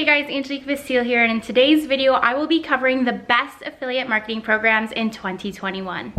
Hey guys, Angelique here, and in today's video, I will be covering the best affiliate marketing programs in 2021.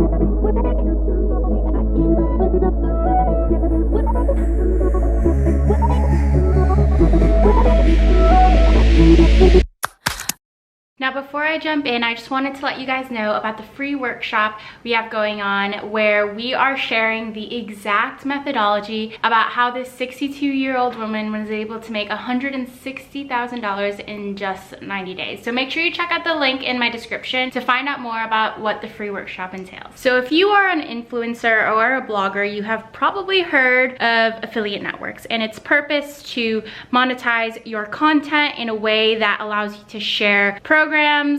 Now, before I jump in, I just wanted to let you guys know about the free workshop we have going on where we are sharing the exact methodology about how this 62-year-old woman was able to make $160,000 in just 90 days. So make sure you check out the link in my description to find out more about what the free workshop entails. So if you are an influencer or a blogger, you have probably heard of affiliate networks and its purpose to monetize your content in a way that allows you to share programs,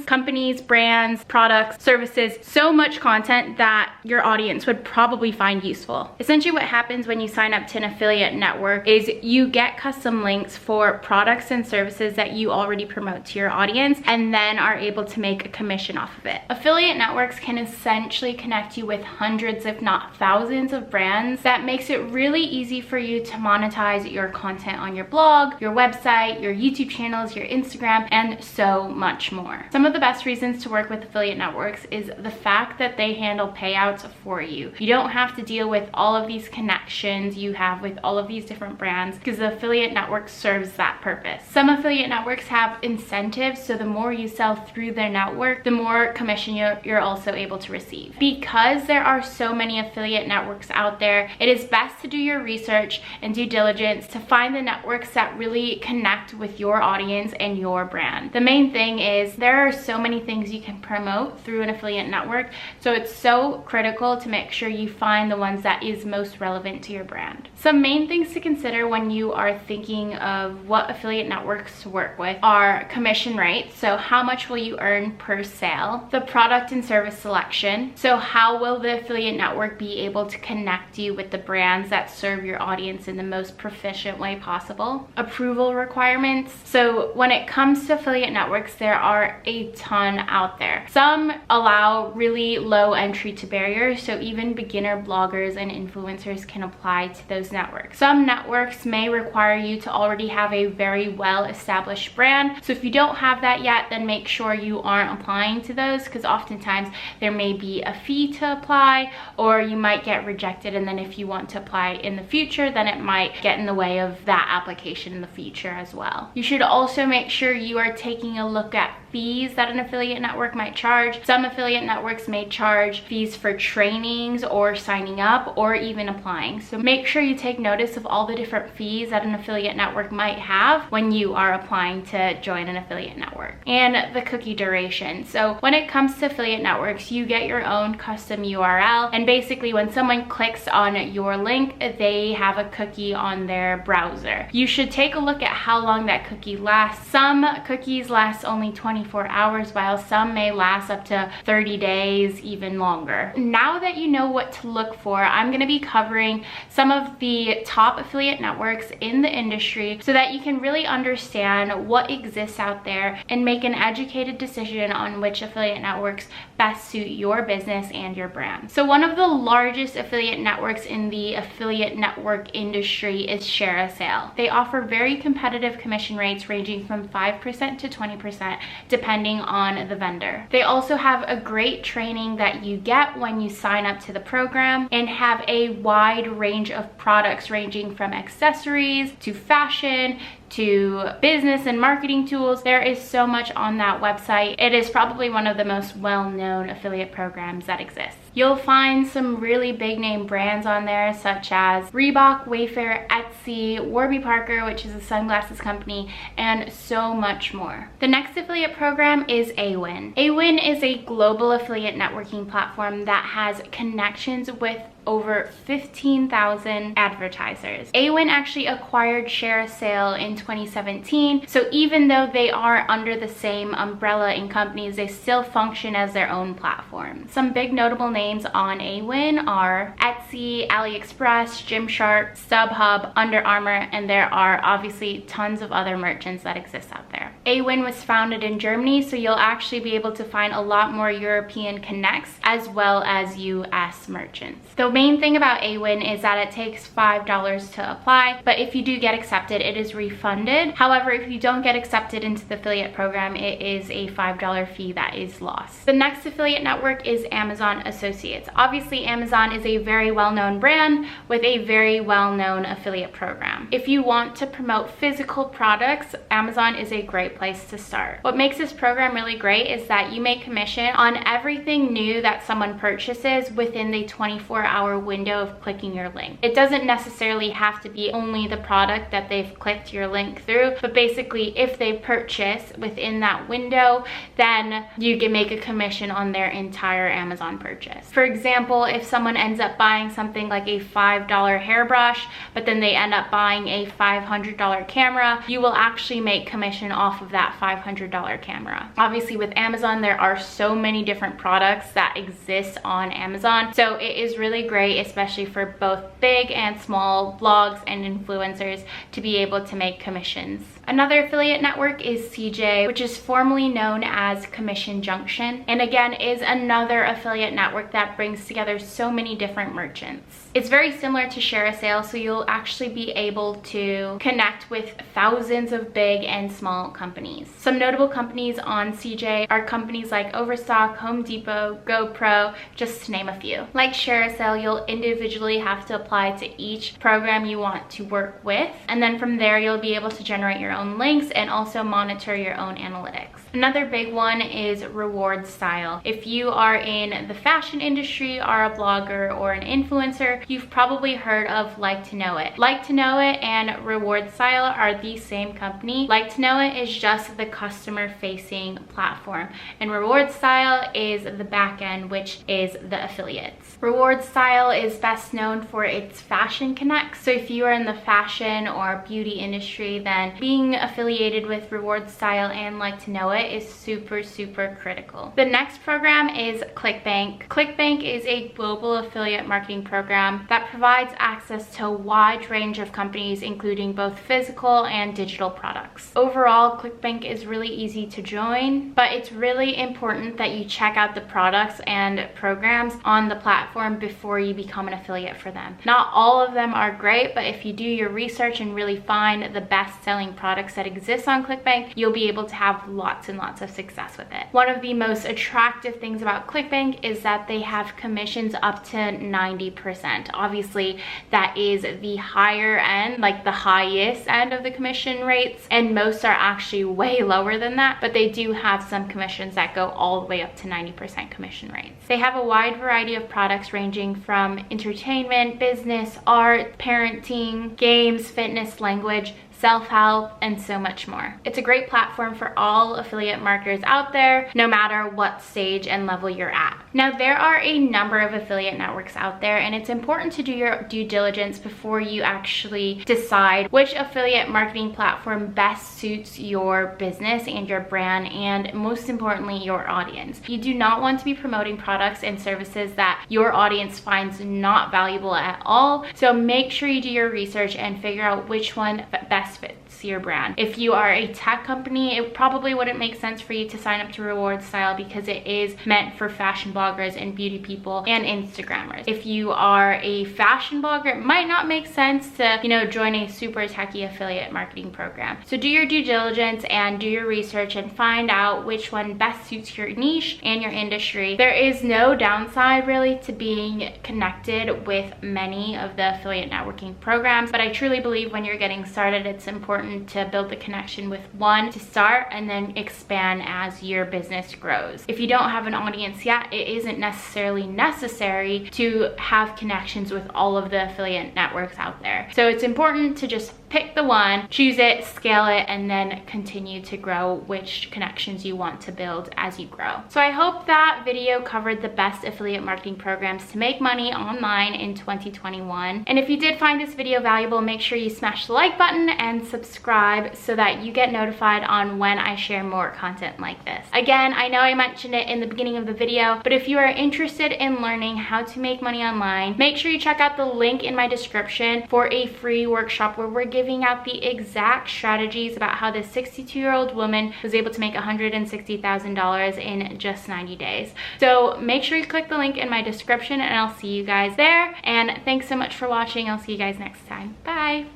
companies, brands, products, services, so much content that your audience would probably find useful. Essentially what happens when you sign up to an affiliate network is you get custom links for products and services that you already promote to your audience and then are able to make a commission off of it. Affiliate networks can essentially connect you with hundreds, if not thousands of brands. That makes it really easy for you to monetize your content on your blog, your website, your YouTube channels, your Instagram, and so much more. Some of the best reasons to work with affiliate networks is the fact that they handle payouts for you. You don't have to deal with all of these connections you have with all of these different brands because the affiliate network serves that purpose. Some affiliate networks have incentives, so the more you sell through their network, the more commission you're also able to receive. Because there are so many affiliate networks out there, it is best to do your research and due diligence to find the networks that really connect with your audience and your brand. The main thing is there are so many things you can promote through an affiliate network, so it's so critical to make sure you find the ones that is most relevant to your brand. Some main things to consider when you are thinking of what affiliate networks to work with are commission rates, so how much will you earn per sale, the product and service selection, so how will the affiliate network be able to connect you with the brands that serve your audience in the most proficient way possible, approval requirements. So when it comes to affiliate networks, there are a ton out there. Some allow really low entry to barriers, so even beginner bloggers and influencers can apply to those networks. Some networks may require you to already have a very well-established brand, so if you don't have that yet, then make sure you aren't applying to those because oftentimes there may be a fee to apply or you might get rejected, and then if you want to apply in the future, then it might get in the way of that application in the future as well. You should also make sure you are taking a look at fees that an affiliate network might charge. Some affiliate networks may charge fees for trainings or signing up or even applying. So make sure you take notice of all the different fees that an affiliate network might have when you are applying to join an affiliate network. And the cookie duration. So when it comes to affiliate networks, you get your own custom URL, and basically when someone clicks on your link, they have a cookie on their browser. You should take a look at how long that cookie lasts. Some cookies last only 24 hours, while some may last up to 30 days, even longer. Now that you know what to look for, I'm going to be covering some of the top affiliate networks in the industry so that you can really understand what exists out there and make an educated decision on which affiliate networks best suit your business and your brand. So one of the largest affiliate networks in the affiliate network industry is ShareASale. They offer very competitive commission rates ranging from 5% to 20% depending on the vendor. They also have a great training that you get when you sign up to the program and have a wide range of products ranging from accessories to fashion to business and marketing tools. There is so much on that website. It is probably one of the most well-known affiliate programs that exists. You'll find some really big name brands on there such as Reebok, Wayfair, Etsy, Warby Parker, which is a sunglasses company, and so much more. The next affiliate program is AWIN. AWIN is a global affiliate networking platform that has connections with over 15,000 advertisers. AWIN actually acquired ShareASale in 2017, so even though they are under the same umbrella in companies, they still function as their own platform. Some big notable names on AWIN are Etsy, AliExpress, Gymshark, StubHub, Under Armour, and there are obviously tons of other merchants that exist out there. AWIN was founded in Germany, so you'll actually be able to find a lot more European connects as well as US merchants. The main thing about AWIN is that it takes $5 to apply, but if you do get accepted, it is refunded. However, if you don't get accepted into the affiliate program, it is a $5 fee that is lost. The next affiliate network is Amazon Associates. Obviously, Amazon is a very well-known brand with a very well-known affiliate program. If you want to promote physical products, Amazon is a great place to start. What makes this program really great is that you make commission on everything new that someone purchases within the 24-hour window of clicking your link. It doesn't necessarily have to be only the product that they've clicked your link through, but basically if they purchase within that window, then you can make a commission on their entire Amazon purchase. For example, if someone ends up buying something like a $5 hairbrush, but then they end up buying a $500 camera, you will actually make commission off of that $500 camera. Obviously with Amazon, there are so many different products that exist on Amazon, so it is really great, especially for both big and small blogs and influencers, to be able to make commissions. Another affiliate network is CJ, which is formerly known as Commission Junction, and again is another affiliate network that brings together so many different merchants. It's very similar to ShareASale, so you'll actually be able to connect with thousands of big and small companies. Some notable companies on CJ are companies like Overstock, Home Depot, GoPro, just to name a few. Like ShareASale, you'll individually have to apply to each program you want to work with, and then from there you'll be able to generate your own links and also monitor your own analytics. Another big one is Rewardstyle. If you are in the fashion industry, are a blogger or an influencer, you've probably heard of Like to Know It. Like to Know It and Rewardstyle are the same company. Like to Know It is just the customer-facing platform, and Rewardstyle is the back end, which is the affiliates. Rewardstyle is best known for its fashion connects. So if you are in the fashion or beauty industry, then being affiliated with Rewardstyle and Like to Know It is super critical. The next program is Clickbank. Clickbank is a global affiliate marketing program that provides access to a wide range of companies, including both physical and digital products. Overall, Clickbank is really easy to join, but it's really important that you check out the products and programs on the platform before you become an affiliate for them. Not all of them are great, but if you do your research and really find the best-selling products that exist on Clickbank, you'll be able to have lots and lots of success with it. One of the most attractive things about Clickbank is that they have commissions up to 90%. Obviously, that is the higher end, like the highest end of the commission rates, and most are actually way lower than that, but they do have some commissions that go all the way up to 90% commission rates. They have a wide variety of products ranging from entertainment, business, art, parenting, games, fitness, language, self-help, and so much more. It's a great platform for all affiliate marketers out there, no matter what stage and level you're at. Now, there are a number of affiliate networks out there, and it's important to do your due diligence before you actually decide which affiliate marketing platform best suits your business and your brand, and most importantly, your audience. You do not want to be promoting products and services that your audience finds not valuable at all, so make sure you do your research and figure out which one best fits your brand. If you are a tech company, it probably wouldn't make sense for you to sign up to Rewardstyle because it is meant for fashion bloggers and beauty people and Instagrammers. If you are a fashion blogger, it might not make sense to, join a super techy affiliate marketing program. So do your due diligence and do your research and find out which one best suits your niche and your industry. There is no downside really to being connected with many of the affiliate networking programs, but I truly believe when you're getting started, it's important to build the connection with one to start and then expand as your business grows. If you don't have an audience yet, it isn't necessarily necessary to have connections with all of the affiliate networks out there. So it's important to just pick the one, choose it, scale it, and then continue to grow which connections you want to build as you grow. So I hope that video covered the best affiliate marketing programs to make money online in 2021. And if you did find this video valuable, make sure you smash the like button and subscribe so that you get notified on when I share more content like this. Again, I know I mentioned it in the beginning of the video, but if you are interested in learning how to make money online, make sure you check out the link in my description for a free workshop where we're giving giving out the exact strategies about how this 62-year-old woman was able to make $160,000 in just 90 days. So make sure you click the link in my description and I'll see you guys there. And thanks so much for watching. I'll see you guys next time. Bye.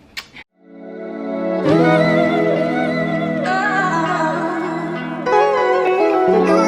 Oh.